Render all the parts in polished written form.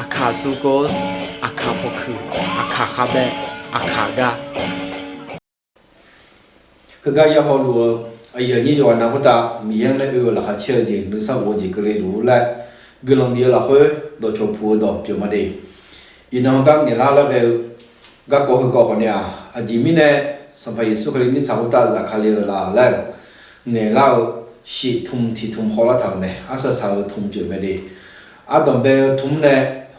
Akasugos, Akapoku, Akakabe, Akaga. 个个也好路，哎呀，你就话那不打，明来有那哈吃的，你上我就个来路来，个人米那会到chỗ铺到表么的，因为刚你拉那个，个过去过后呢，啊，前面呢，上班时候可能你差不多在看了啦来，你拉是通提通好了头呢，啊是差通表么的，啊当边通呢。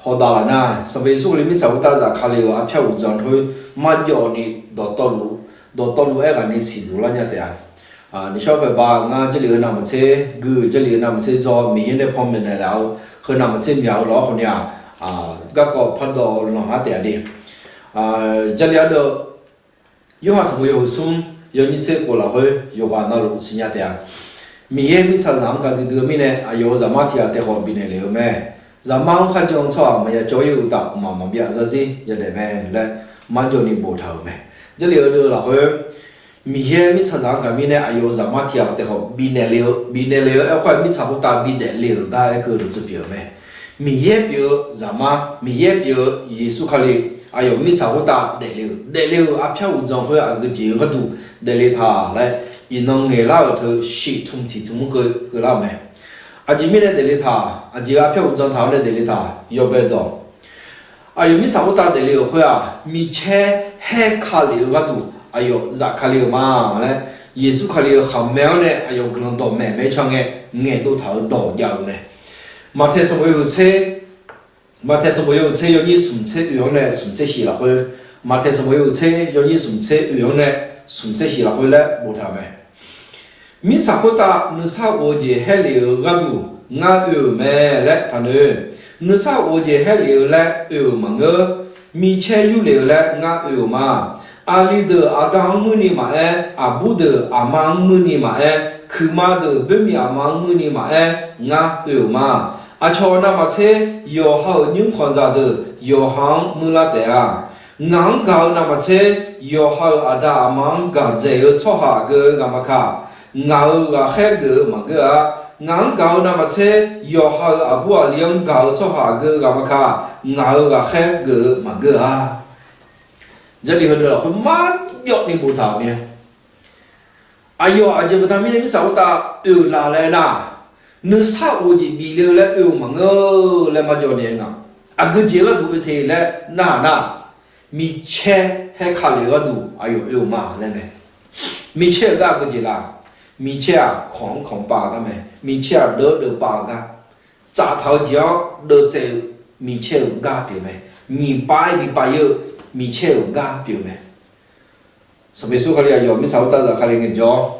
好大了呢，上班时候你差不多在看了啊，票务站去买药呢，到道路哎个你试图了呢的啊，你晓得吧？俺这里有那么车，这里有那么车做，明天方面的了，和那么车苗老好呢啊，个拍到那么点的这里的有啥什么有送，有你车过来去，有话那路是呢的，明天没车上个的这个面呢，啊有什么天啊得好边的了没？咱忙看种错，没有交友到，嘛别这些也得没来，满足你不头没。这里有了会，明天没车上个面呢，哎有什么天啊得好边的了，要快没差不多边的了，个一个都指标没。明天标什么？明天标耶稣看哩，哎有没差不多得了，啊票务账会啊个几个度得了他来，因侬挨老头系统提通个老没。啊，前面的得了他，啊，这个票务账头的得了他，要不到。啊，有没差不多得了会啊？米车还卡了个度，哎呦，咋卡了嘛？嘞，耶稣卡了后面呢，哎呦，可能到慢慢唱的，眼都头到掉呢。马太什么有车？要你送车用呢？送车洗了会。马太什么有车？要你送车用呢？送车洗了会嘞，无他没。米差不多，你差我就还留个度，俺有没来他呢？你差我就还留来有么个？米切有留来俺有嘛？阿里的阿当母尼嘛哎，阿布的阿妈母尼嘛哎，去嘛的北面阿妈母尼嘛哎，俺有嘛？阿乔那么车要好人看啥的，要行木拉的啊？俺搞那么车要好阿达阿妈搞这个错下个阿么卡？俺个海个么个啊，俺搞那么车要好阿不阿两搞错下个阿么卡，俺个海个么个啊，这里头的会蛮要你不他咩？哎呦，阿这不他们那啥不打有哪来呐？你啥我就比了来有么个来嘛叫你啊？阿个这个都提来那，米切还卡了个都，哎呦有嘛来没？米切个个这啦。米切啊，狂巴个没？米切啊，得巴个，扎头椒得在米切有嘎表没？你巴一巴有米切有嘎表没？什么时候可能要米少打着可能个叫，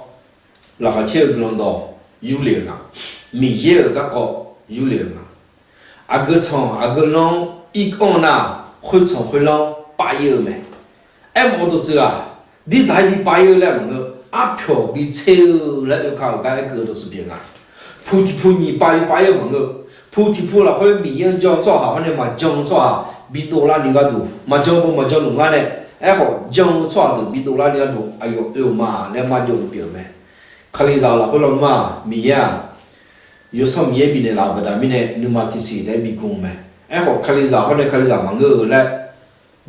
那哈切个啷到有流啊，米切个个有流啊，阿个从阿个啷一个呐，会从会啷巴有没？哎，毛都知啊，你大比巴有来么个？阿票比车来又靠个个都是别个，菩提菩尼巴有么个，菩提菩了会米样讲做好，呢嘛讲做好，比多拉你个多，嘛讲不嘛讲弄个呢，哎好讲做的比多拉你个多，哎呦嘛，来嘛就表没，看你咋了，后来嘛米呀，有什么也比你老不得，米呢你嘛第四来比公没，哎好看你咋，后来看你咋嘛个来，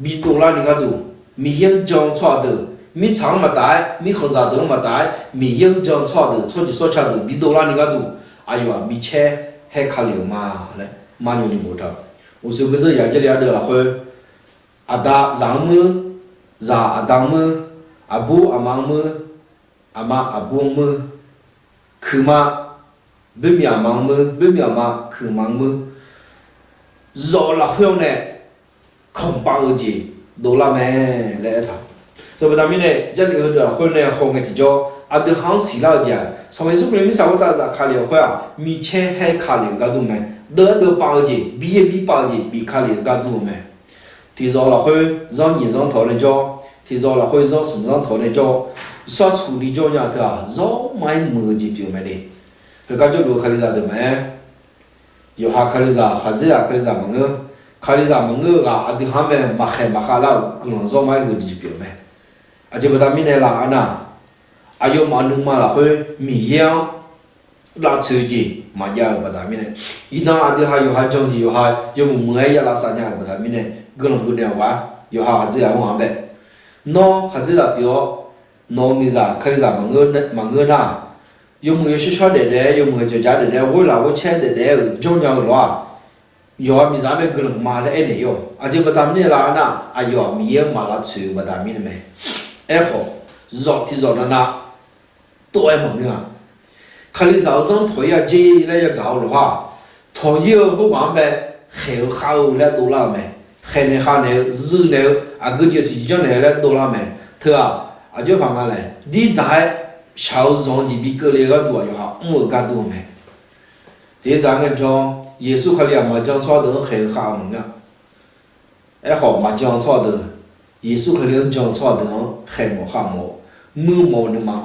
比多拉你个多，米样讲做的。米长么大，米和啥都么大，米有讲错的，错就说错的，米多了你个多，哎呦啊，米切还卡流嘛嘞，嘛牛的木头，我说个是也这里的了会，阿达让么，让阿当么，阿布阿妈么，阿妈阿布么，去嘛，北面阿妈么，北面阿妈去嘛么，绕了会呢，空巴个节，多了没来一趟。对不？他们呢，这里头的会呢，好个就叫阿德行西老家，上面说不能没啥个大家卡了会啊，米切还卡了个多没，得包节，比包节，比卡了个多没，提早了会让你让讨论叫，提早了会让身上讨论叫，说处理叫伢个啊，让买么子表没的，这个就路卡了啥的没，有哈卡了啥，哈子呀卡了啥么个，卡了啥么个啊，阿德行没马哈啦，可能让买个子表没。阿这不他们来啦那，阿有嘛弄嘛啦会米样，拉吹机嘛呀不达米呢，一旦阿弟还有还经济有还有木也拉啥呀不达米呢，可能有点话有还子也往呗，孬还子啦比较孬米啥，可以啥忙个呐，有木有学校的，有木有家的，我啦我钱的，中间个啦。有米啥没可能买了哎的哟，而且不达米啦那，哎哟米也买了吹不达米的没，哎好，热的热的那，多爱忙啊，看你早上腿呀接来要搞的话，腿有好玩呗，还好来多了没，还那哈那日呢，啊个就自己讲来多了没，对啊，啊就方法来，你带小上级比个那个多就好，我干多没，这咱个讲。耶稣克里亚麻将错的很哈门个，哎好麻将错的，耶稣克里亚将错的很么哈么，么的嘛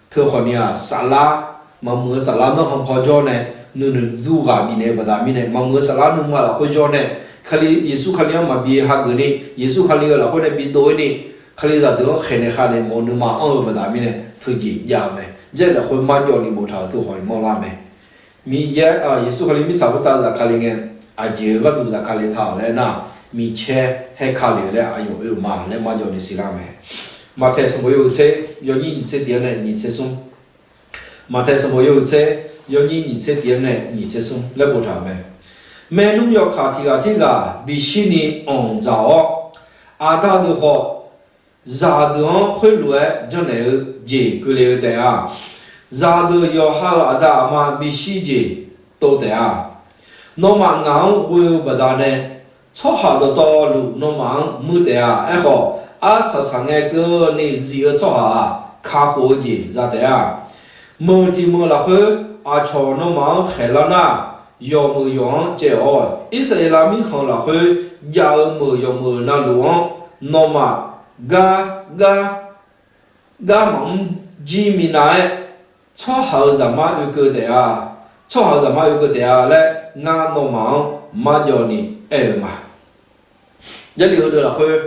特后面啊沙拉，么沙拉那很好叫呢，你都个米呢不达米呢，么沙拉弄嘛了会叫呢，克里耶稣克里亚嘛比哈个呢，耶稣克里亚了会呢比多呢，克里亚的很呢哈呢么你嘛不达米呢，特级呀没，这了会嘛叫你不超特好么拉没。米也啊，耶稣克里米啥不打在卡里面，啊这个都在卡里头来那，米切还卡里来，哎呦嘛，来嘛叫你西拉没？马太什么有车，要你车点呢，你车送。马太什么有车，要你车点呢，你车送，来不他没？没弄要卡提个这个，必须你按照阿达的话，咋的会来，就那个这个来的啊。ra được yo ha ada mà bị si gì đâu đấy à nó mà ngang vui bờ đà này cho ha được to lu nó mà mua đấy à ai họ sa sang cái này gì ở cho ha khá hồ gì ra đấy à mua thì mua là hơi cho nó mà khai là na yo mua yo chế ở Israel mình không là hơi giờ mua na luôn nó mà ga mắm gì mình này cho hậu giả mà yêu cơ đấy à, cho hậu giả mà yêu cơ đấy à lại ngã nó mà giờ ni mà, giờ liệu được là hơi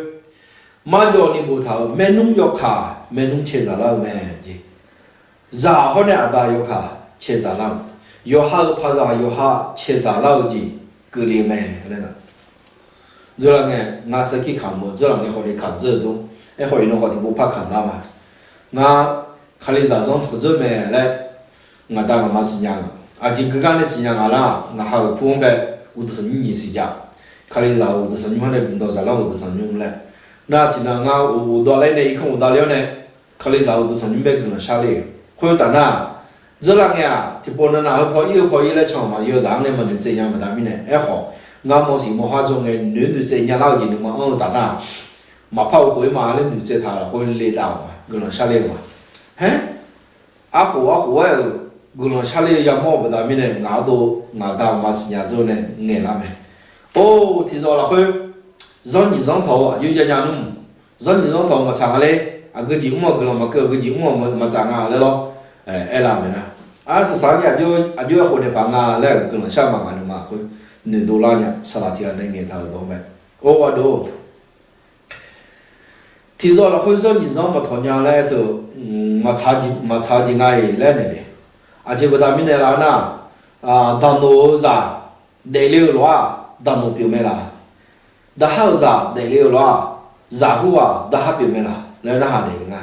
mà giờ ni bù thảo men nung yo khá men nung chế giả lao men gì, giả họ này ada yo khá chế giả lao, yo ha phá giả yo ha chế giả lao gì cứ liền men này nè, giờ là nghe ngã sẽ khi khám mà giờ là nghe họ đi khám giờ đâu, họ đi nó họ thì bù phá khám la mà, ngã khá là giả dòng thủ dơ mẹ lại ngã ta ngã mà xin nhang à chỉ cứ cái này xin nhang là ngã hậu phuông cái u tử thân nhị xin nhang khá là giả u tử thân nhung này cũng đâu giả lâu u tử thân nhung lại na thì ngã u đó lại này không u đó liao này khá là giả u tử thân nhung bé cũng là sao liền khôi ta na giờ là nghe thì bọn nó nào phơi yêu lại chọn mà yêu rằng này mà đừng chơi nhang mà ta mình này ai họ ngã mò xí mò hoa trong cái nữ nữ chơi nhang lao gì nữa mà ta na mà phao khối mà lên nữ chơi thà là khối lê đào mà cũng là sao liền mà hả? Aku ấy, người nó xả lên yam mò bữa đó mình này ngã đào mà sinh nhà rồi này nghe lắm này. Ô thì giờ là hơi, giờ nhị giống thầu, yêu gia nhà nung, giờ nhị giống thầu mà chẳng lên, cái gì cũng mà cái gì cũng mà chẳng lên lo, làm này nè. Sáng nhà yêu hồi này bạn lên người nó xả mà mà hơi, nửa đô la nhá, sao là thì anh nghe thầu đó vậy. Ô đồ. Thì giờ là hơi giờ nhị giống mà thầu nhà lên thì mà cha gì ngay lên này, chỉ bữa đó mình này là na, đàn đồ giả để liều loa, đàn đồ biểu mê là, đã hao giả để liều loa, giả hua đã hao biểu mê là, lấy na hàng này nghe,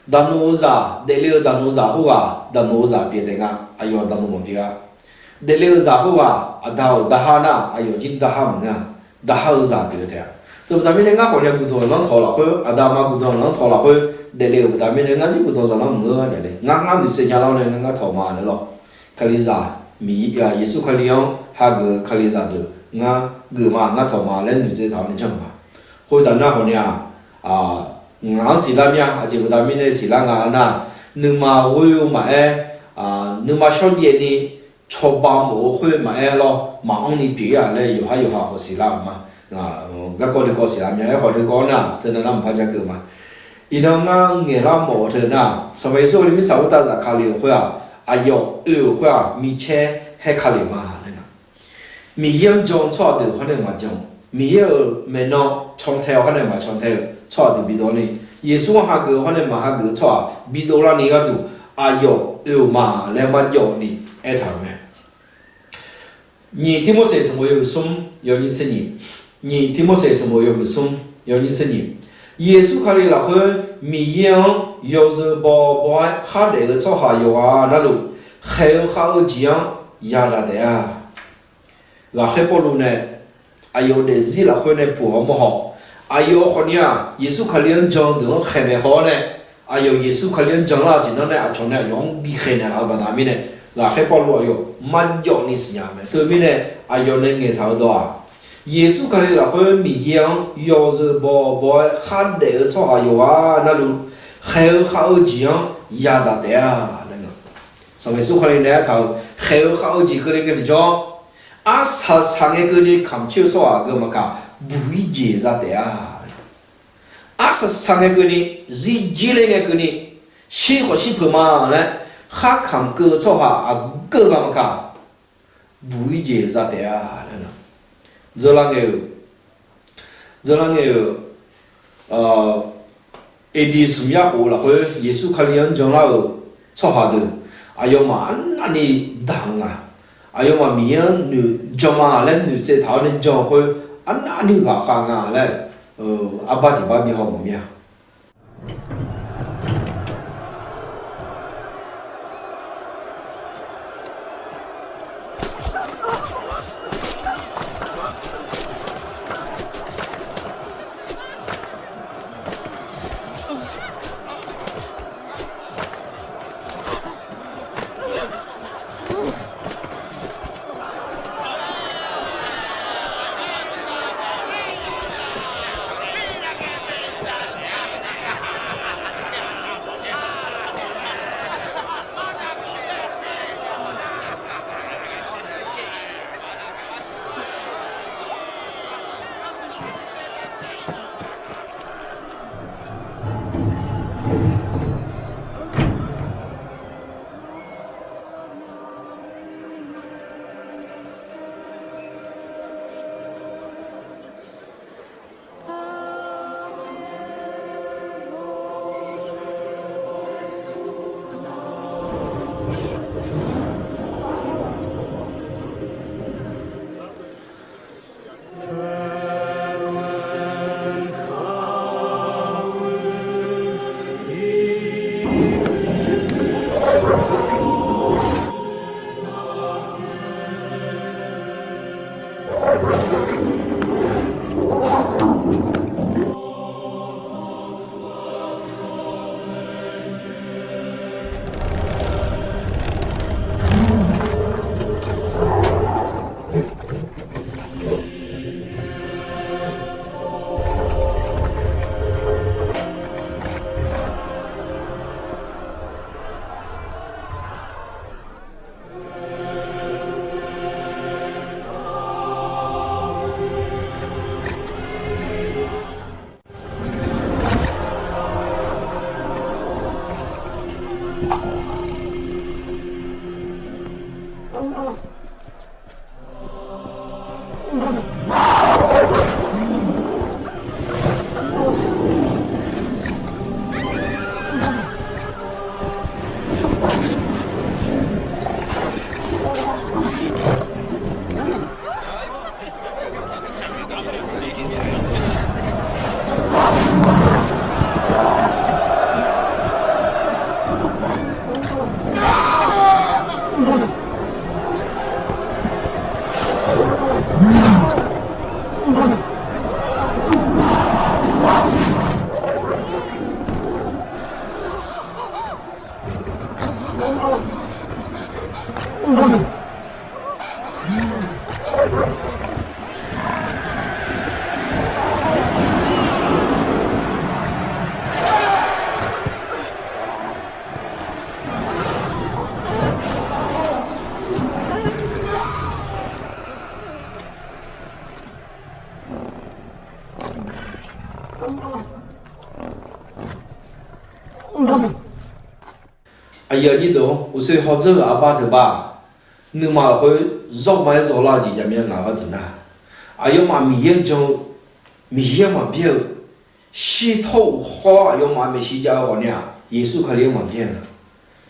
đàn đồ giả để liều đàn đồ giả hua, đàn đồ giả biểu đấy nghe, ayo đàn đồ một biểu, để liều giả hua, đã hao na, ayo chính đã hao nghe, đã hao giả biểu đấy. Rồi ta mình nghe họ nhà cụ thọ lăng thọ là hơi, Adam mà cụ thọ lăng thọ là hơi, để liệu ta mình nghe gì cụ thọ ra lăng ngơ này, ngang được xây nhà lao này ngang thọ mà này lo, Khaliza, mi Yesu Khaliong, hag Khaliza được, gửi mà ngang thọ mà lên được xây thọ nên chẳng mà, hồi ta na họ nhà, ngang xí lam nha, chỉ bữa ta mình này xí lam ngang na, nhưng mà hồi mà nhưng mà sau này ni, cho ba mồ hồi mà lo, mà ông ni bia này, yêu ha họ xí lam mà. Các con được có sự làm nhé, họ được có na, thế nên làm phải chắc cơ mà. Ý nó nghe làm mỏ thế na, sau này số mình sáu ta giả khali khoa, ayo khoa mi che hay khali mà này na. Mi yên trong cho được họ này mà trong, mi yên mình nó trong theo họ này mà trong theo, cho được bị đó này. Yesu ha cái họ này mà ha cái cho bị đó là này cái tu, ayo mà lên mà cho này, 爱他们。你提摩西什么有送要你承认，你提摩西什么有送要你承认。耶稣卡里那会米样要是把哈那个草下有啊那路，还有哈有这样压拉的啊。那还不如呢，哎呦那日那会呢不好么好，哎呦好呢，耶稣卡里讲的还没好呢，哎呦耶稣卡里讲了今天呢啊从呢用比海呢那个大米呢。那还保罗哟，蛮叫你是样的，对面呢，哎呦，那眼头多啊！耶稣看的那会米样，要是把哈那个草下有啊，那路还有这样压大的啊，那个。上面说看的那头，还有几个人跟你讲，啊，上一个你看清楚啊，个么个不会接着的啊。啊，上一个你日几那个你，喜欢喜欢嘛呢？哈看个草下啊，个么个不会接着的啊，那个。这啷个一地什么样好了？或耶稣看人讲那个草下的，哎呦嘛，那你当啊，哎呦嘛，面女讲嘛，那女在头那讲会，啊那你话行啊嘞，阿爸的爸比好么样？哎呀，你都我说好这阿爸头吧，你妈会绕买绕垃圾下面哪个的呢？哎呀妈，米也嘛别，洗头好，哎呀妈没洗脚好呢，耶稣可怜嘛别的，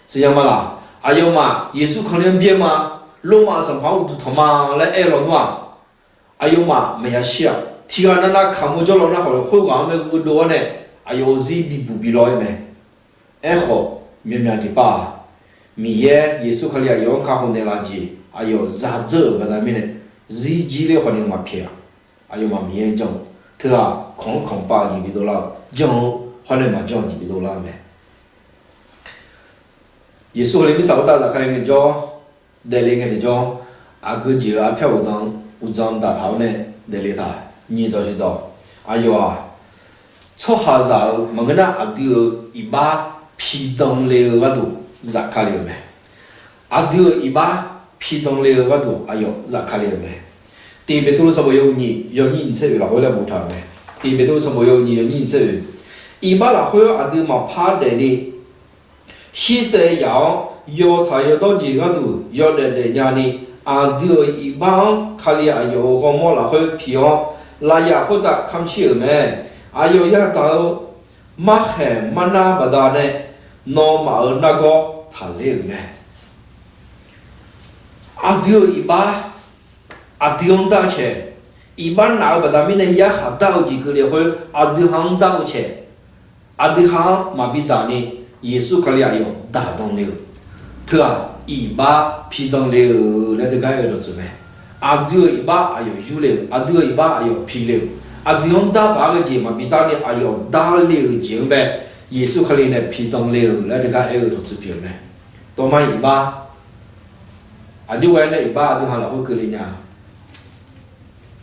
是样嘛啦？哎呦嘛，耶稣可能变嘛，罗马神话都他妈来爱了嘛，哎呦嘛，没有想，提下那看不着了，那好会玩没个多呢，哎呦，是比不比来没？哎好，绵绵的吧，米耶耶稣可能用卡红的垃圾，哎呦，咋走不得没呢？是几类可能嘛偏，哎呦嘛米耶讲，他啊，空把几比多了，讲可能嘛讲几比多了没？耶稣可能没啥大家可能讲，带领个讲，啊个就啊票当有张大头呢，带领他，你倒是到，哎呦啊，错下早，么个那啊丢一把。皮当了个都咋卡了没？啊，丢一把皮当了个都，哎呦，咋卡了没？第一都是什么有你，有你吃了回来不谈没？第一都是什么有你，有你吃，一把了回来啊丢嘛怕的哩，现在要菜要到几个都要的家呢？啊丢一把卡里啊有个么了回皮哦，那也或者看起没？啊有也到马黑马那不达呢？诺马尔那个谈了没？阿丢一把，阿丢大钱，一般拿不达米呢也还到几个了会，阿丢行到钱，阿丢行嘛比达呢，耶稣可里也有打动了，他啊一把皮动了，那这个耳朵子没？阿丢一把还有油了，阿丢一把还有皮了，阿丢打把个钱嘛比达呢还有打了钱呗。耶稣可能呢皮当了，那这个耳朵指标呢，多买一把，啊就为了一把就好了，会给人家，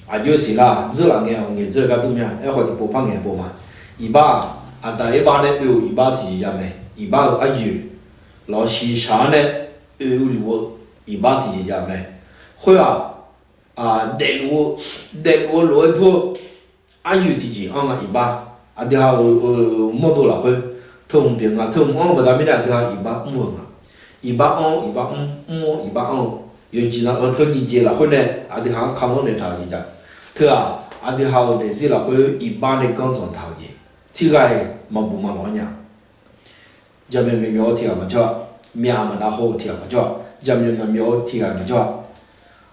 啊就是啦，这两年这个都咩，哎或者不怕眼不嘛，一把啊但一把呢有一把自己家没，一把啊有，老西茶呢有路一把自己家没，会啊带路路途，啊有自己啊一把。啊，dia motor lah kau, thong piang ah thong on pada mina dia iba muang ah, iba on, yang cina orang ni je lah kau ne, ada hang kamu ne tahu je, tu ah, ada hang ne si lah kau iba ne kau jangan tahu je, tiga mampu mampunya, jamin memang tiga macam, mian mana ho tiga macam, jamin memang tiga macam,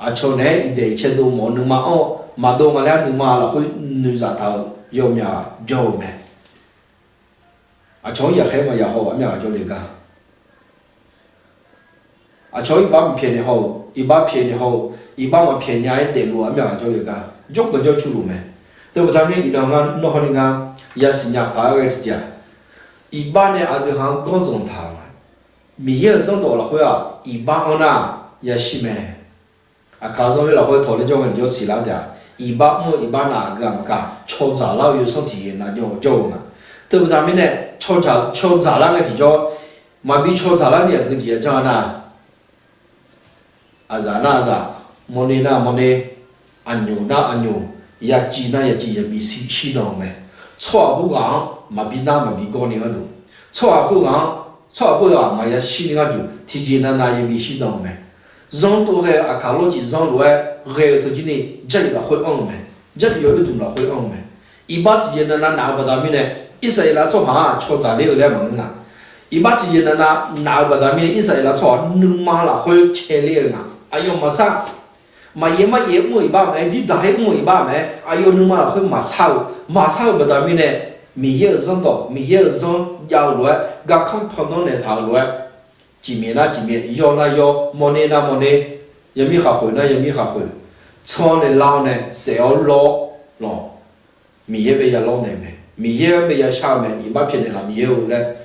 acau ne ide cendu mau nama on, madu malah nama lah kau nusa tahu. 要么叫么，啊，从也黑嘛也好，啊，么叫那个，啊，从一把便宜好，一把便宜好，一把嘛便宜一点路，啊，么叫那个，中国叫出路没？对不？咱们一两个弄好那个，也是人家拍个之家，一把呢，啊，对行各种汤了，米也上多了会啊，一把我那也是没，啊，考上为了会讨论叫我们就死了点。一把么一把哪个么个，炒杂了有身体那叫嘛，对不？咱们呢炒杂了个叫，嘛比炒杂了两个字叫哪？啊啥那啥，么呢那么呢，安牛那安牛，也鸡那也鸡也比西那么，炒好讲嘛比那嘛比高那个多，炒好啊嘛也西那个多，提前那也比西那么。人都还啊，看老几人路哎，还有头几年这里了会昂没，这里有一种了会昂没，一把之间的拿不到米呢，一时来做饭炒杂的来忙啊，一把之间的拿不到米，一时来炒能嘛了会切了啊，哎呦没啥，嘛也么一把没，你大一一把没，哎呦能嘛了会嘛炒不到米呢，米也扔到，米也扔要路哎，刚看碰到那条路哎。几面那几面，要那要，么呢那么呢，也没学会那也没学会，厂的老呢，谁要老，米也被也老呢没，米也被也下没，一把片的了米也有嘞，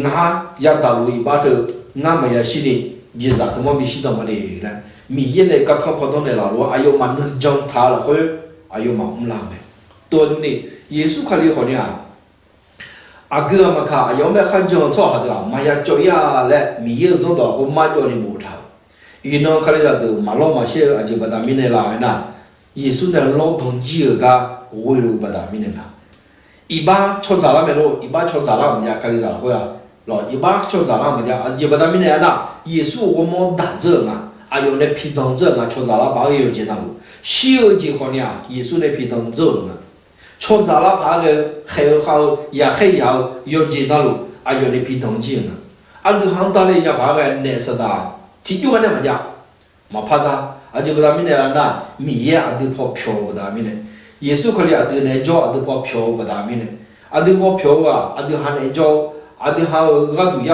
俺也大陆一把头，俺们也是的，你咋他妈没洗到么的嘞？米也呢，刚看跑到那老路，哎呦嘛能将他了会，哎呦嘛唔拉没，多的呢，耶稣看的好呢啊。啊个嘛看，要么很正常的啊，嘛也叫呀来，米也收到或嘛叫你不头，伊那看了都嘛老嘛些，啊就把他们那来那，耶稣那老同志个，我有把他们那嘛，一把炒杂了没咯？一把炒杂了么家看了咋会啊？咯，一把炒杂了么家，啊就把他们那那，耶稣我们打这啊，啊用那皮当这啊，炒杂了把有见到路，西游记好呢，耶稣那皮当这啊。炒杂了把个还好也还要见到路，啊有那皮当劲啊，阿德行打嘞呀把个内斯达，提就个那么讲，嘛怕他，阿就不达米呢那米耶阿德跑票不达米呢，耶稣可里阿德呢叫阿德跑票不达米呢，阿德跑票啊，阿德行呢叫阿德行阿都一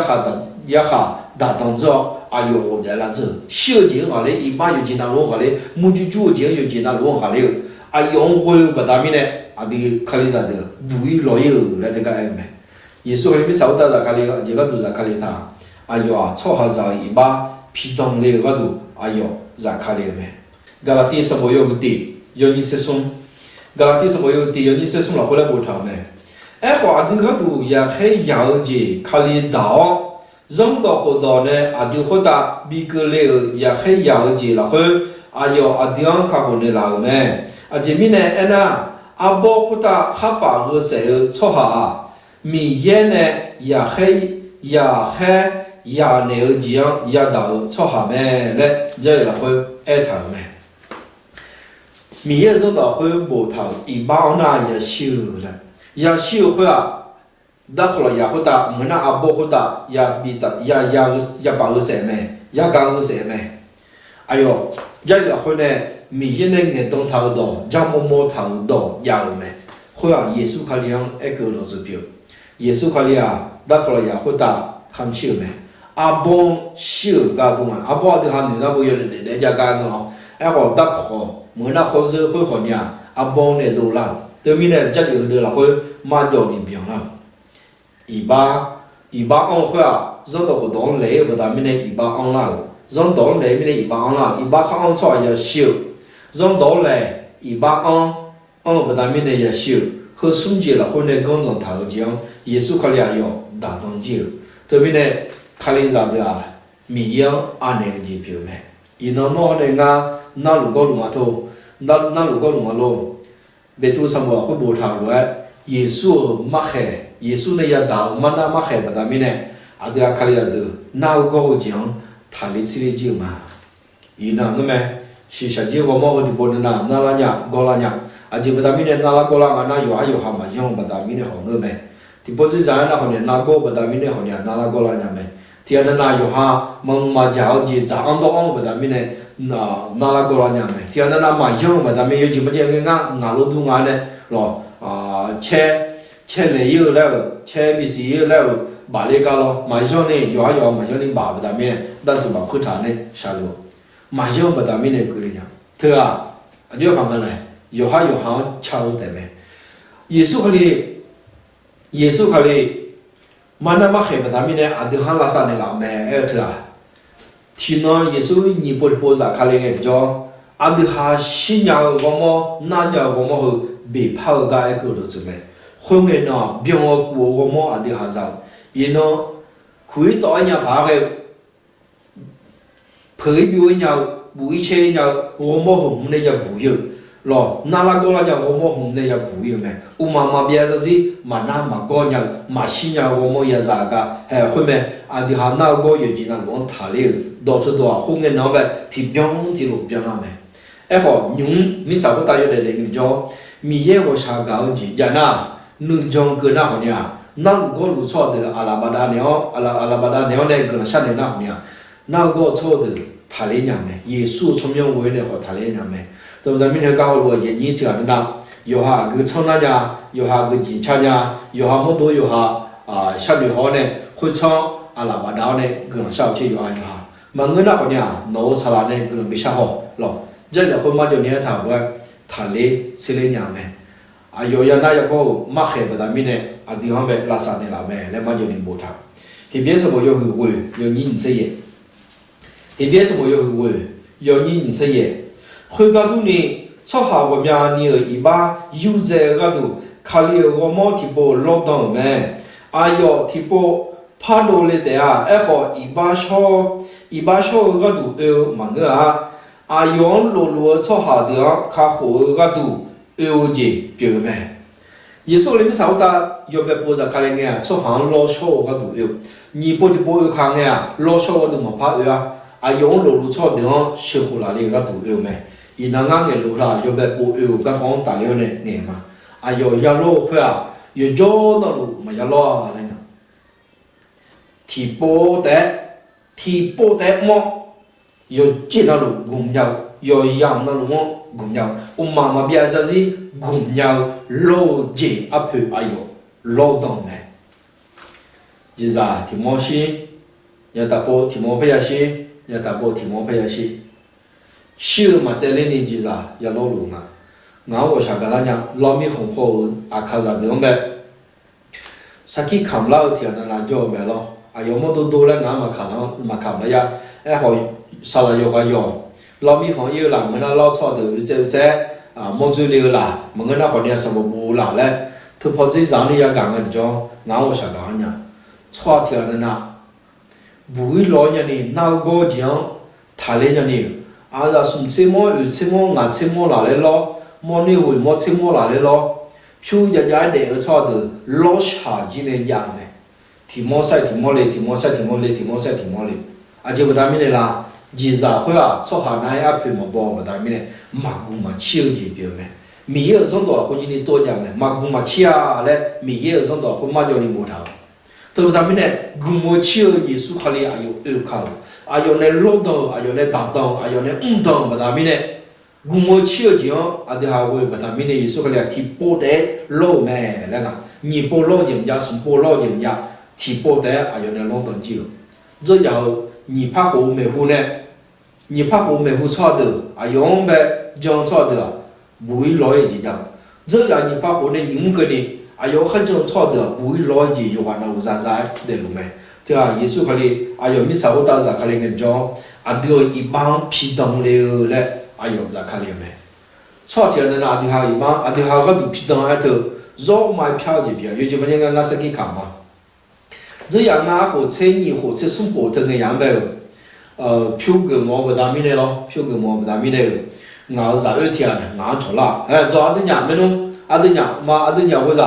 下打当着。哎呦，我在那这小钱下来，一般有钱拿落下来，木就做钱有钱拿落下来，啊，用会不达米呢？啊，的卡里啥的，不会老有来这个哎没。耶稣里面少到在卡里，这个都在卡里他，哎呦啊，炒下子一把皮当嘞个都，哎呦，在卡里没。噶拉第什么有个地，有你是送，噶拉第什么有地，有你是送了回来不长没？哎，话这个都也很要紧，卡里到。人到后到呢，阿丢后到比个了也很要紧了，后阿要阿丢安卡后呢那个咩？阿这边呢，哎那阿包后到哈巴个时候撮下，米烟呢也那个这样也到撮下咩嘞？这了后爱头咩？米烟人到后无头，一包那也修了，也修后啊。da kalau ya hota mena abo hota ya bita ya ba ge se me ya ga ge se me ayo ja la ho ne mi yin ne nge dong tao do ja mo tao do ya me ho ya yesu kha liang e ge lo zu bio yesu kha lia da kalau ya hota kham chi me abo shi ga do ma abo de ha ne da bo ye ne ja ga no e ho da kho mena kho ze ho ho nya abo ne do la de mi ne ja li de la ho ma do ni biang la一把安会啊，人到活动来不达米呢一把安啦，人到来米呢一把安啦，一把安操也修，人到来一把安不达米呢也修，和送节了后呢刚正头讲，耶稣可俩要大当酒，这边呢看里啥的啊，米样安那个机票没，伊那呢啊，那如果路马头，那如果路马路，别做什么会不讨论，耶稣马海。耶稣呢也到mana makai pada mine ada kali ada nau go jang thali chiri ji ma ina ngame si sa ji go mo di bon na la nya go la nya aji pada mine na la go la na yo ayo ha ma yong pada mine ho ngame ti po ji za na ho ne na go pada mine ho nya na la go la nya me ti ada na yo ha mong ma jao ji za ang do ong pada mine na la go la nya me ti ada na ma yong pada mine yo ji ma je nga lo du nga ne lo切来有了，切比是有了，把那个咯，马上呢，马上呢，把不达面，但是把苦茶呢下落，马上不达面呢，过来讲，对啊，就看本来，有行敲的没，耶稣可里，mana mak he bata mi ne adhan la sa ne la me e thla thino yesu ni por poza khale nge jo adha shinya go mo na ja go mo ho be phao ga e ko lo chu me khong nge no byong o ku go mo adha za ino khui to nya ba ge phơi byu nya bui che nya go mo ho ne ja bu yu lo na la go la nya go mo ho ne ja bu yu me umama bia za si mana ma go nya ma shi nya go mo ya za ga he khoi me adha na go yu ji na lo tha le do chu do khong nge no ba thi byong thi lo byong na me e ho nyung mi sa ko ta yo de de ni jo mi ye go sha ga ji ya na nu jong ke na ho nya na lu go lu cho de ala ba da ne ne ge na sha ne na ho nya na go cho de tha le nya me yesu chom yong wo ne ho tha le nya me to da mi ne ga lo ye ni ji ga na yo ha ge chong na nya yo ha ge ji cha nya yo ha mo do yo ha sha li ho ne hui chong ala ba da ne ge na sha che yo ha ma nge na ho nya no sa la ne ge na mi sha ho lo je le ho ma jo ne tha wa tha le si le nya me yo ya na ya ko ma khe ba da mi ne a di ha me la sa ne la me le ma jo ni bo tha hi bie so bo yo hu wo yo ni ni se ye hi bie so bo yo hu wo yo ni ni se ye hui ga du ni cho ha wo mya ni i ba yu ze ga du kha li go mo ti bo lo dong me a yo ti bo pha do le de a e ho i ba sho ga du e ma ge a yo lo cho ha de kha ho ga du e o ji pye me ye so le mi sa ta yo be bo za kha le nge cho ha lo sho ga du e ni bo ti bo kha nge lo sho ga du ma pha a yo lo cho de shi hu la le ga du e me ina nga nge lo la yo be bo e ga kong ta le ne nge ma a yo ya lo khwa yo jo no lo ma ya lo la thì bố té mò yo chỉ là lúc gồm nhau yo yam là lúc gồm nhau mà bây giờ gì gồm nhau lo gì áp lực ayo lo đông này bây giờ thì mò xí nhà ta bố thì mò phải xí nhà ta bố thì mò phải xí xí mà chơi lên đi bây giờ ya lo luôn à ngáo ở sao cái là lo mi không khổ à khá là được mẹ saki khám lao thì là cho mẹ lo ayo mo do là ngáo mà khám là ya hỏi sao là yo cái yo lo mi không yêu là mình lo cho được chế mo chú liu là mình nó hỏi nhà sao bù là嘞thứ phật chỉ rằng đi ya càng cái cho ngáo ở sao cái cho thì là bùi lo nhà này nào go giang thà lên nhà này ra sum chế mo ngã chế mo là lên lo mo ni hui mo chế mo là lên lo phiêu giờ để ở cho được lo xa chỉ nên giảm này thì mo sai thì mo lên thì mo sai thì mo lên thì mo sai thì mo lên chỉ bắt đầu mình là chỉ ra thôi cho hàng này áp mà bỏ bắt đầu mình mặc cũng mà chiêu gì biểu mẹ mi ở trong đó là không chỉ多giảm này mặc cũng mà chiêu lại mi ở trong đó không mà cho你不逃từ đó mình cũng mà chiêu Giêsu khai li ayo yêu cầu ayo này lô đầu ayo này đào đầu ayo này đầu bắt đầu mình cũng mà chiêu gì đi học với bắt đầu mình Giêsu khai li thì bố té lô mẹ là ngà nhị bố lô gì mà sum bố lô gì mà thì bố té ayo này lô đầu chiêu rồi giờ nhị phát hồ mẹ hồ này nhị phát hồ mẹ hồ cho được ayo mẹ giang cho được bùi lôi gì chẳng rồi giờ nhị phát hồ này những cái này ayo khăn trong cho được bùi lôi gì yêu quan nào ra để luôn mẹ thì Giêsu khai li ayo mi sao ta ra khai li cái cho đưa ibang phi đồng liu lệ ayo ra khai li mẹ cho thì là đưa ibang đưa cái bị phi đồng ấy thôi rồi mai phiêu gì phiêu yêu chỉ bây giờ ngã sẽ cái cảm mà rồi giờ ngã hồ chế sinh hoạt thường ngày样呗phiêu cái mò bờ đam này lo phiêu cái mò bờ đam này ngã ra ở thiên ngã chỗ là cho anh nhà mình luôn anh nhà mà anh nhà cái gì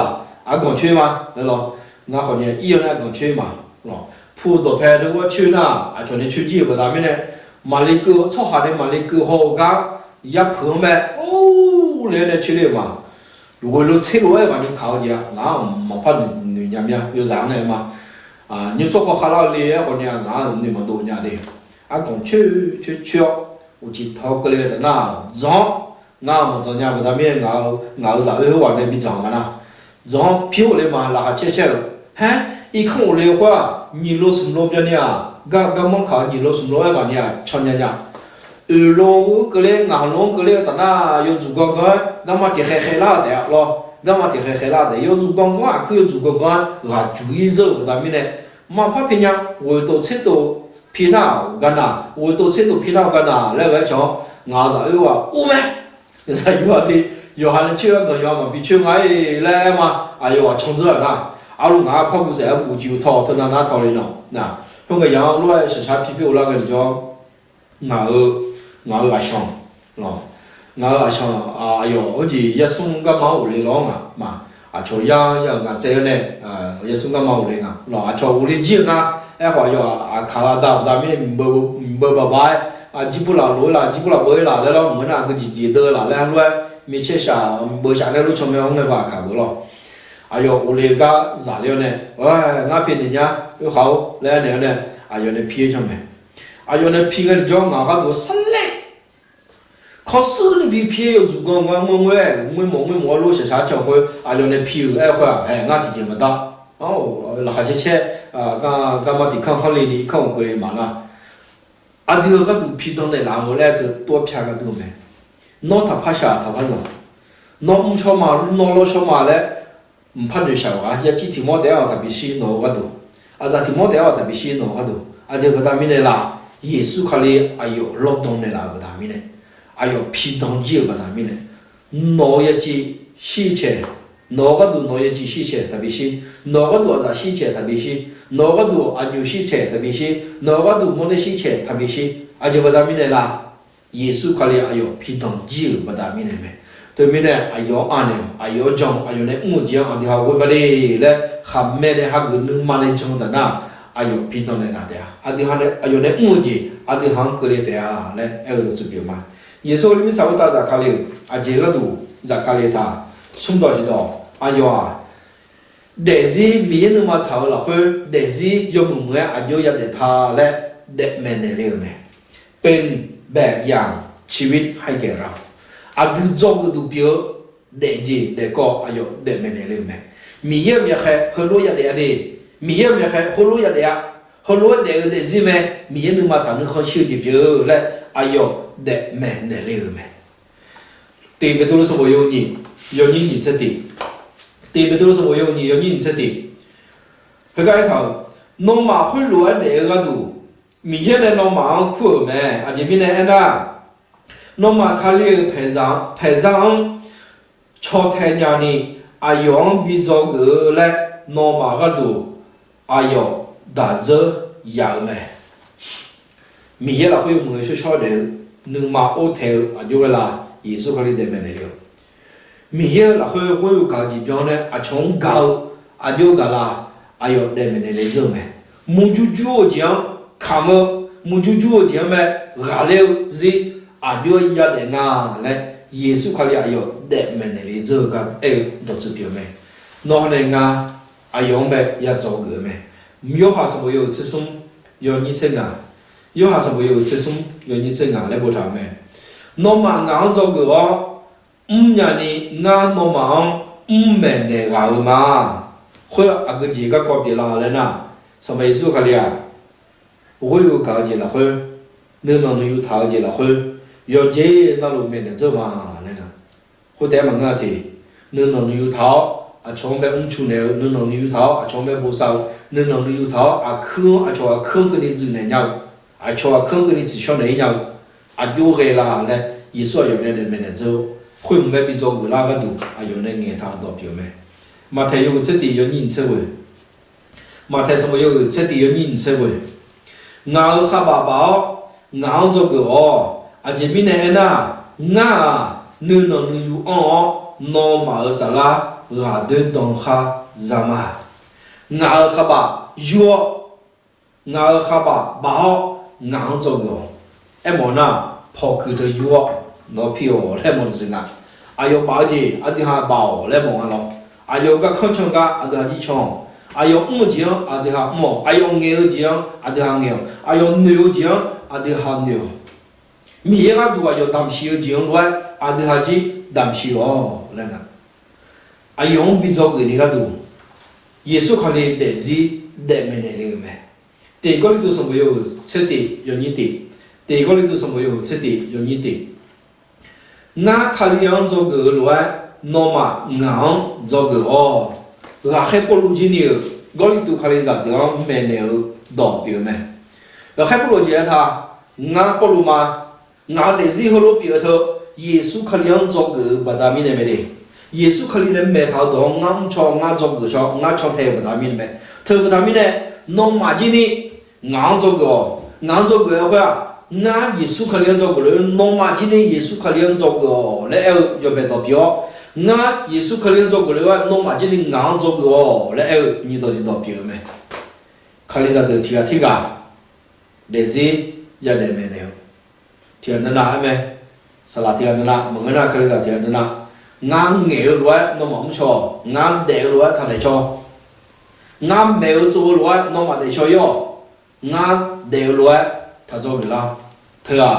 còn chơi mà đấy lo ngã họ nhà yêu này còn chơi mà lo phụ đồ phải cho tôi chơi na cho nên chơi gì bờ đam này mà lấy cứ cho họ này mà lấy cứ họ cái ya phượng mẹ lấy này chơi mà rồi lúc chơi rồi còn những khảo gì ngã mà phát được nhầm nhá yêu dáng này mà nhưng số họ khá là lì họ nhà ngã nhưng mà đồ nhà đi còn chơi chỉ thao cái này là gió ngã mà gió nhà mà ta biết ngã giả với họ này bị gió mà na gió phiêu lên mà là chết ha ít không lấy hoa nhìn lô sum lô cho nhà gà mong khảo nhìn lô sum lô cái nhà cho nhà lô cái này ngã lô cái này ta na yêu chủ con cái gà mà thì khai la đấy lo gà mà thì khai la đấy yêu chủ con cái cứ yêu chủ con cái gà chú ý rồi ta biết này mà phát hiện nhá tôi tổ chức tổ phi nào gần nào tôi tổ chức tổ phi nào gần nào lại cái chỗ ngã giả yêu à mẹ cái gì yêu đi yêu hành chưa còn yêu mà bị chưa ngay lại mà yêu à chống giờ na lúc ngã phát cũng sẽ bù chiếu thọ thôi na thọ lên nào không cái dạng lúc ấy sẽ phi phi là cái cho ngã ở xong rồi ngã ở xong yêu ở gì nhất sung cái máu lên lo mà cho ya ngã chơi này nhất sung cái máu lên rồi cho uống gì na họ yo khá da mình bơ bài chỉ bù là lối là chỉ bù là bơi là đấy lo muốn là cái gì đỡ là lên luôn mình chơi sa bơi sa này lúc trong mình không này vào cả bữa lo yo ule cái giả liệu này ngã pin này nhá cái khẩu lên này yo này phi cho mình yo này phi cái chỗ ngã cái đồ săn lẹ khó xử này bị phi yo chủ con mua lúc sẽ sao cho thôi yo này phi ngã chỉ mà ta là khai chế cái mà thì không lấy đi không có lấy mà là đưa cái đồ phi đông này là hồi lại thì多偏个东西nó thà phát rồi nó không cho mà nó lo cho mà lại không phát được sao à ya chỉ thì mua đấy à bị xí nó cái đồ giờ thì mua đấy à bị xí nó cái đồ giờ bắt đầu mình này là Giêsu khai li ayo lo đông này là bắt đầu mình này ayo phi đông gì bắt đầu mình này nó ya chỉ xí chế nó cái đồ nó ya chỉ xí chế tại vì xí nó cái đồ là xí chế tại vì xí nó cái đồ anh yêu xí chế tại vì xí nó cái đồ muốn xí chế tại vì xí giờ bắt đầu mình này là Giêsu khai li ayo phi đông gì bắt đầu mình này tôi mình này ayo anh ayo trong ayo này mua gì anh đi học với bạn này khám mẹ này học cái nương mà này trong đó na ayo phi đông này là đấy anh đi học này ayo này mua gì anh đi học cái này đấy này em có chụp biểu mà Giêsu mình sao ta ra khai li giờ cái đồ ra khai li ta xung đột gì đó ayo để gì miễn mà cháu là hơi để gì do một người anh yêu để tha lẽ để mình để liều mẹ bên bẹp yang chi vít hay kẻ ra anh cứ cho cái đủ biểu để gì để có anh yêu để mình để liều mẹ miễn ya khai hơi lối ya để đi miễn ya khai hơi lối ya để gì mẹ miễn mà cháu nó không chịu gì biểu lẽ anh yêu để mình để liều mẹ tìm cái tôi là sao yêu nhỉ chết đi tìm cái tôi là sao yêu nhỉ chết đi cái thằng nó mà hơi lối để cái đủ mình hiện在nó mà苦咩，而且明年那，nó mà khai liệt phải rằng cho thay nhà này, ai用bị cho cái lại, nó mà cái đủ, ai用đã giờ giàu咩, mình hiện là hơi người số số đều, nhưng mà ô theo, ai dùng là, Giêsu khai liệt để mình hiểu, mình hiện là hơi cái gì đó này, ai chống gạo, ai dùng cái là, ai dùng để mình hiểu giờ咩, muốn chú chẳng khám muốn chú thì mà gà leo gì à điều gì để ngà lại Giêsu khai ayo để mình lấy cho cái đó chỉ biểu mẹ nó này ngà ayo mẹ ya cho cái mẹ nhiều hà sao bây giờ chỉ sống nhiều như thế ngà nhiều hà sao bây giờ chỉ sống nhiều như thế ngà lại bố thà mẹ nó mà ngà cho cái đó nhà này ngà nó mà mẹ này gà mà khơi à cái gì cái có bị là lên na sao bây giờ khai我有搞起了会，你那能有淘起了会，要接那路面的走嘛那个，或者么个是，你能有淘啊，从白出来，你能有淘啊，从白不少，你能有淘啊，坑啊，从坑给你做那样，啊，从坑给你吃上那样，啊，有个啦嘞，也说有那面的走，会唔会比做古那个多啊？有那眼他多表没？马太有这地有人车位，马太什么有这地有人车位。ngao kha bà bảo ngao cho cửa à chỉ biết này na ngà nương nó nương nó mà ở xã la là đơn đồng kha zama ngao kha bà yo ngao kha bà bảo ngao cho cửa em muốn na phò cứ tới yo nó phiêu lấy muốn gì na ayo bảo gì anh đi hà bảo lấy muốn anh lo ayo cái không chọn cái anh đi chọn ayo mujang adha mo ayo ngeo jang adha ngeo ayo neo jang adha neo mi ga du ayo dam shi jang wa adha ji dam shi o la na ayo bi zo ge ni ga du yesu khali de zi de me ne le me te ko li tu so yo che ti yo ni ti te ko li tu so yo che ti yo ni ti na khali yang zo ge lo no ma ngao zo ge o là khai bộ lục gì nhiều, gọi là tụ khai ra được mấy nhiều đỏ biểu mẹ, là khai bộ lục gì à? ngã bộ lục mà ngã để gì hồ lục biểu thơ, Giêsu khai liang cho cái bát đa min này đi, Giêsu khai liang mẹ thảo đó ngã cho ngã cho thay bát đa min mẹ, thay bát đa min này nó mà gì nè, ngã cho cái hoa, ngã Giêsu khai liang cho cái nó mà gì nè Giêsu khai liang cho cái lại cho bé đỏ biểu ngã Giêsu khai liang cho cái là nó mà chỉ nên ngã cho cái là như đó chỉ đó biểu mẹ khai ra được chỉ là thiệt à để gì giờ để mẹ nêu thiệt là nào mẹ sao là thiệt là nào mọi người nào khai ra thiệt là nào ngã nghèo rồi nó mà không cho ngã đẻ rồi thằng này cho ngã mèo cho rồi nó mà để cho yo ngã đẻ rồi thằng cho người la thiệt à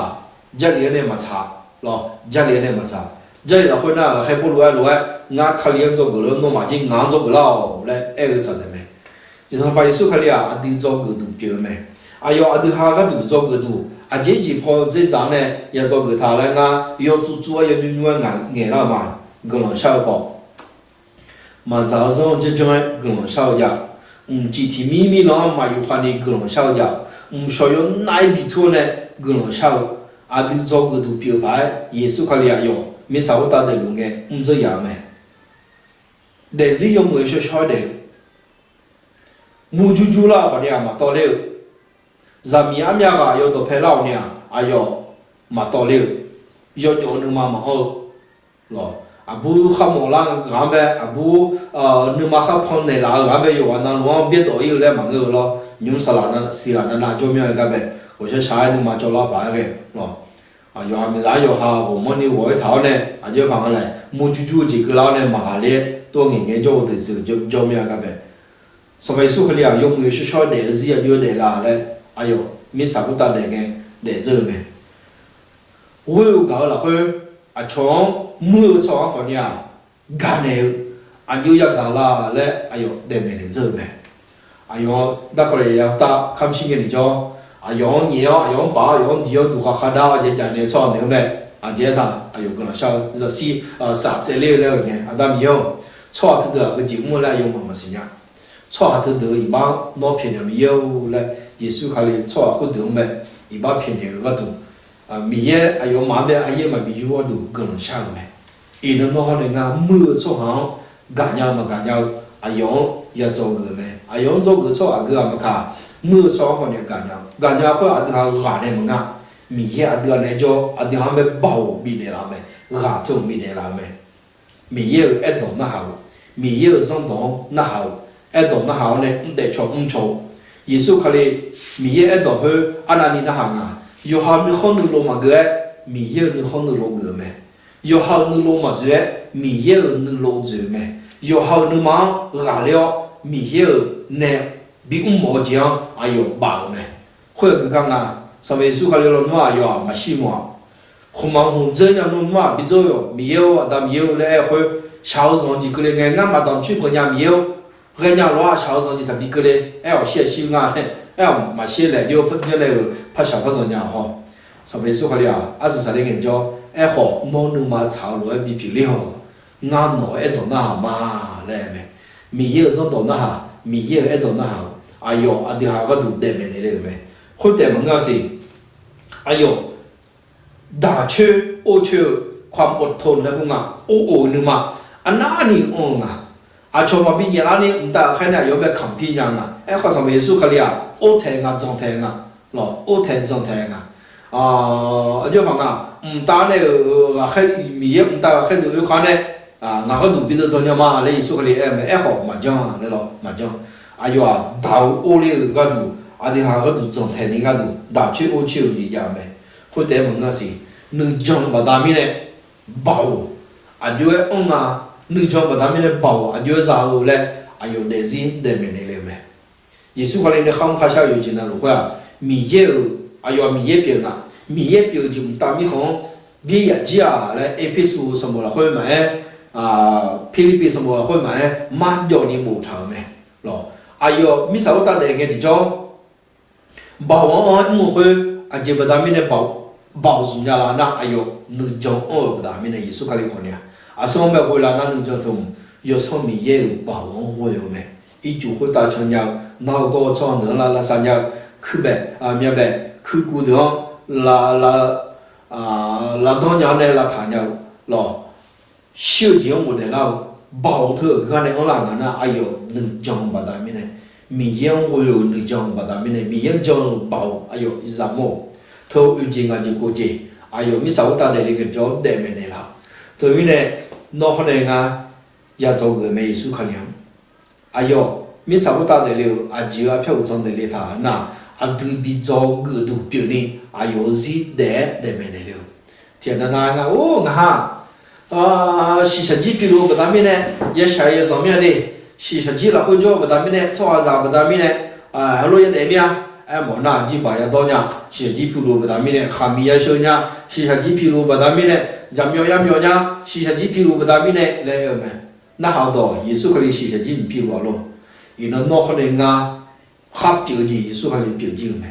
giờ liền này mà trả lo giờ liền này mà trả giờ là hồi nào hay bố lúa ngã khai liang cho cái nó mà chỉ ngã cho cái lao lại cái sao thế mẹ, thì sao bây giờ khai liang đi cho cái đủ biểu mẹ, ayo đi hà cái đủ cho cái đủ, chỉ phò chỉ rằng này, ya cho cái thà lại ngã, ya chú ya nuôi nghe là mà, cái lòng sao bảo, mà早上就种cái lòng sao ya, chỉ thì mi nó mà yêu khoan đi cái lòng sao ya, sao yêu nai bị thua này cái lòng sao, đi cho cái đủ biểu bài, Giêsu khai liang yo mình sao ta để luôn nghe cho nhà mẹ để gì dùng người cho để mua chú là phải nhà mà to liệu giờ mi ăn nhà gà yêu đồ phải lao nhà ayo mà to liệu yêu yêu nữa mà ở lo abu khăm lang gà mẹ abu nữa mà khăm phong này là gà mẹ yêu anh nó biết đồ yêu lên mà người lo nhung xí là nó cho miếng gà mẹ我说啥nữa mà cho lao phải cái lo 有还没啥有哈，我们你我一套呢，就放下来，莫就这个老呢马嘞多眼叫我的是叫咩个呗，所谓说个了有没有是小的是有的啦嘞，哎呦，没啥不大的个来这没，我有搞了会从没啥好呢，干的就要搞了嘞，哎呦，得没得这没，哎呦，那个嘞要打看新的叫。用你用把用地都好大，就讲的错明白这他有可能像这些啥这类那个呢，但没有错他的个节目来用么事呀？错他的一般拿偏了没有嘞，耶稣看的错不得没，一般偏的个都没也有慢点也没比较多可能想没，一能拿好的没错行，干样嘛干样用也做个没，用做个错个么看。没少好的干家会阿德哈的么个，米也阿德来叫阿德哈没包米的啦没，哈头米的啦没，米也一道那好，米也上道那好，一道那好呢，得错错，耶稣看哩米也一道去阿那里那行啊，有好你好你罗嘛个，米也你好你罗个没，有好你罗嘛做，米也你罗做没，有好你忙阿了，米也呢。比毛讲包呢，或者讲稍微苏卡了嘛没西嘛，红毛红这样嘛比较有没有但没有嘞会小上去个嘞俺嘛当去过人没有，人家老小上去他比个嘞写西安嘞嘛写嘞就那个拍小个人家哈，稍微苏卡了是啥的人叫好弄你嘛炒罗比比了，俺脑到那嘛嘞没有上到那没有到那。哎呦，底下个都对面的那个没，或者么个是，哎呦，大车、二车，ความอดทนนะกูนึง嘛，那里从嘛比你那里大，还那有没抗皮样好像没说可里二天状态咯，二天状态就讲大那个还米大还都有看呢，那个都比得多呢嘛，那说可里好麻将那咯麻将。哎呦到屋里个都，底下个都状态你个都，大去屋去就讲没，或者么个是，能将把他们嘞包，就能将把他们嘞包，就啥个嘞，那是对面的嘞没，也是可能你看看小有钱的路个，米也标米也标就大米行，米也价嘞，AP 数什么了会买菲律宾什么会买，蛮多你无头没，咯。米少大的个地方，包完木会这不达米的包人家啦，那能将不达米的艺术家的可能，说没回来那能将从有上面也有包完会有没？一就会打成样，那个厂能那三家去呗面呗去古đường là当年的那他娘咯，小节目的那。包特个呢，我那能将把他们呢，米样会有能将把他们呢，米样将包，一啥么？头有钱就过节，米少大的那个叫对面的啦，对面呢，那可能也做个美术可能，米少大的了，就票装的了他那，都比做个都标呢，是对面的了，天哪那40几皮路不达米呢，也下也上面的，40几了会做不达米呢，炒啥不达米呢？后来也来面，莫那几把也到呢，40几皮路不达米呢，哈米也小呢，40几皮路不达米呢，也苗呢，40几皮路不达米呢，来个没？那好多，也是可以40几皮路咯，因为那可能哈标记也是可以标记没？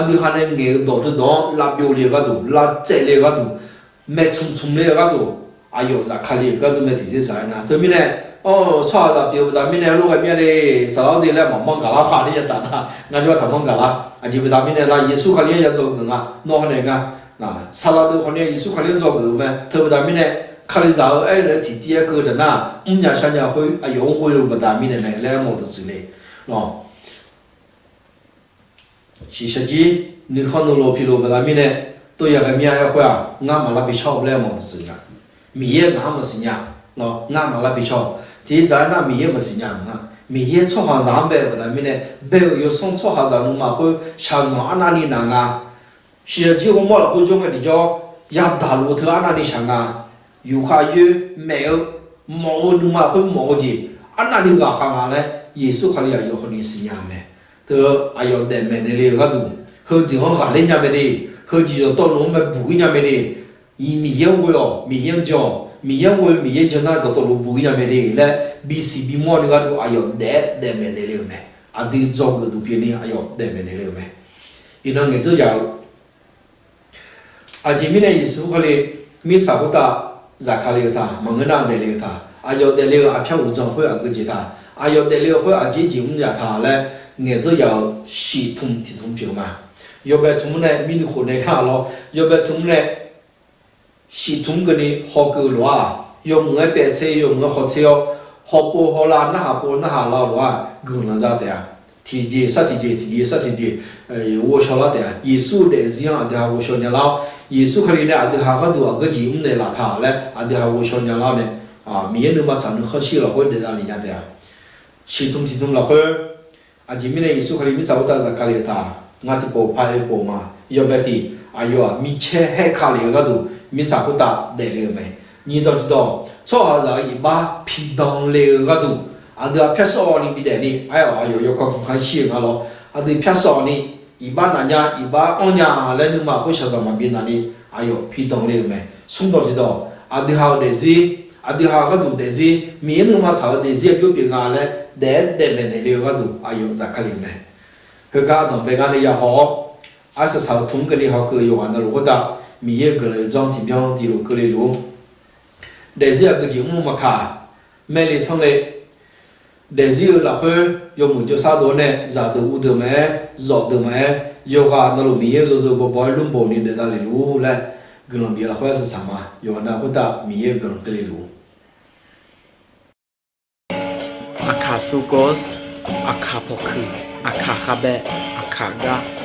对哈那眼到处到，拉标那个都，拉窄那个都。没冲那个都，咋看哩？个都没提前在呢。对面呢，错了，别不达面呢，如果面嘞，啥老的嘞，忙忙干啦，哈哩也打啦，俺就他忙干啦，就不达面呢，那耶稣看哩也做个那可能啥老都可能耶稣看哩做个咩？特不达面呢，看哩啥来提第二个的那，5年3年会用会不达面的呢，来么子之类，40几，你看到老皮路不达面呢？都要个面要会俺们那边炒不来么子子呀，米也俺们是呀，俺们那边炒，第一在那米也没是呀米也炒好上呗，不但米呢，白有送炒好上弄嘛，会下上那里那现在几乎没了，会种个比较亚大路头那里想有下约没有毛你嘛会毛的，那里个行啊嘞，耶稣卡里要和你是样没，都哎要带没的那个都，和地方下里样没的，和就到农们不一样没的，米样味哦，米样酱。米样味米样酱那到路不一样没得嘞，比西比莫那个都哎呦带没得了没，啊对做个都别人哎呦带没得了没，伊那个这叫，啊前面的意思可能没差不多，咋卡了他，忙个哪带了他，哎呦带了啊票务长会啊个接他，哎呦带了会啊接我们家他嘞，俺这要系统系统票嘛，要不然他们呢，米的可能看了，要不然他们呢。系统个呢好够了啊，用我白菜用我好菜哦，好播好啦，那下播那下啦了啊，够了咋的啊？提前啥提前啥提前，我晓得的，耶稣来这样的我晓得了，耶稣可能呢的下很多个节目来拉他嘞，的我晓得了呢，啊，明年嘛才能好些了，或者哪里样的啊？系统了会，前面呢耶稣可能没啥不打啥卡里他，我的播拍一播嘛，要不的，哎呦啊，米切还卡里个都。没差不多来了没？你都知道，做好让一把皮当来个都，都要撇少你比来呢，哎呦，要看些个咯，都撇少呢，一把那家一把二家来你嘛会晓得嘛比那里，哎呦皮当来没？送到知道，都好的是，都好个都的是，没你嘛差的是就别个嘞，来没来了个都，哎呦咋可能没？佢家当别个的也好，是朝通个的好个有玩的如果的。米也个来装提标地路个来路，但是个节目嘛卡，买来上来，但是有那会要么就啥多呢？啥都无得买，肉都买，有话那路米也就是不弄包呢，在那里路来，个人米那会是啥嘛？有那会打米也个人个来路。阿卡苏哥斯，阿卡破克，阿卡哈贝，阿卡嘎。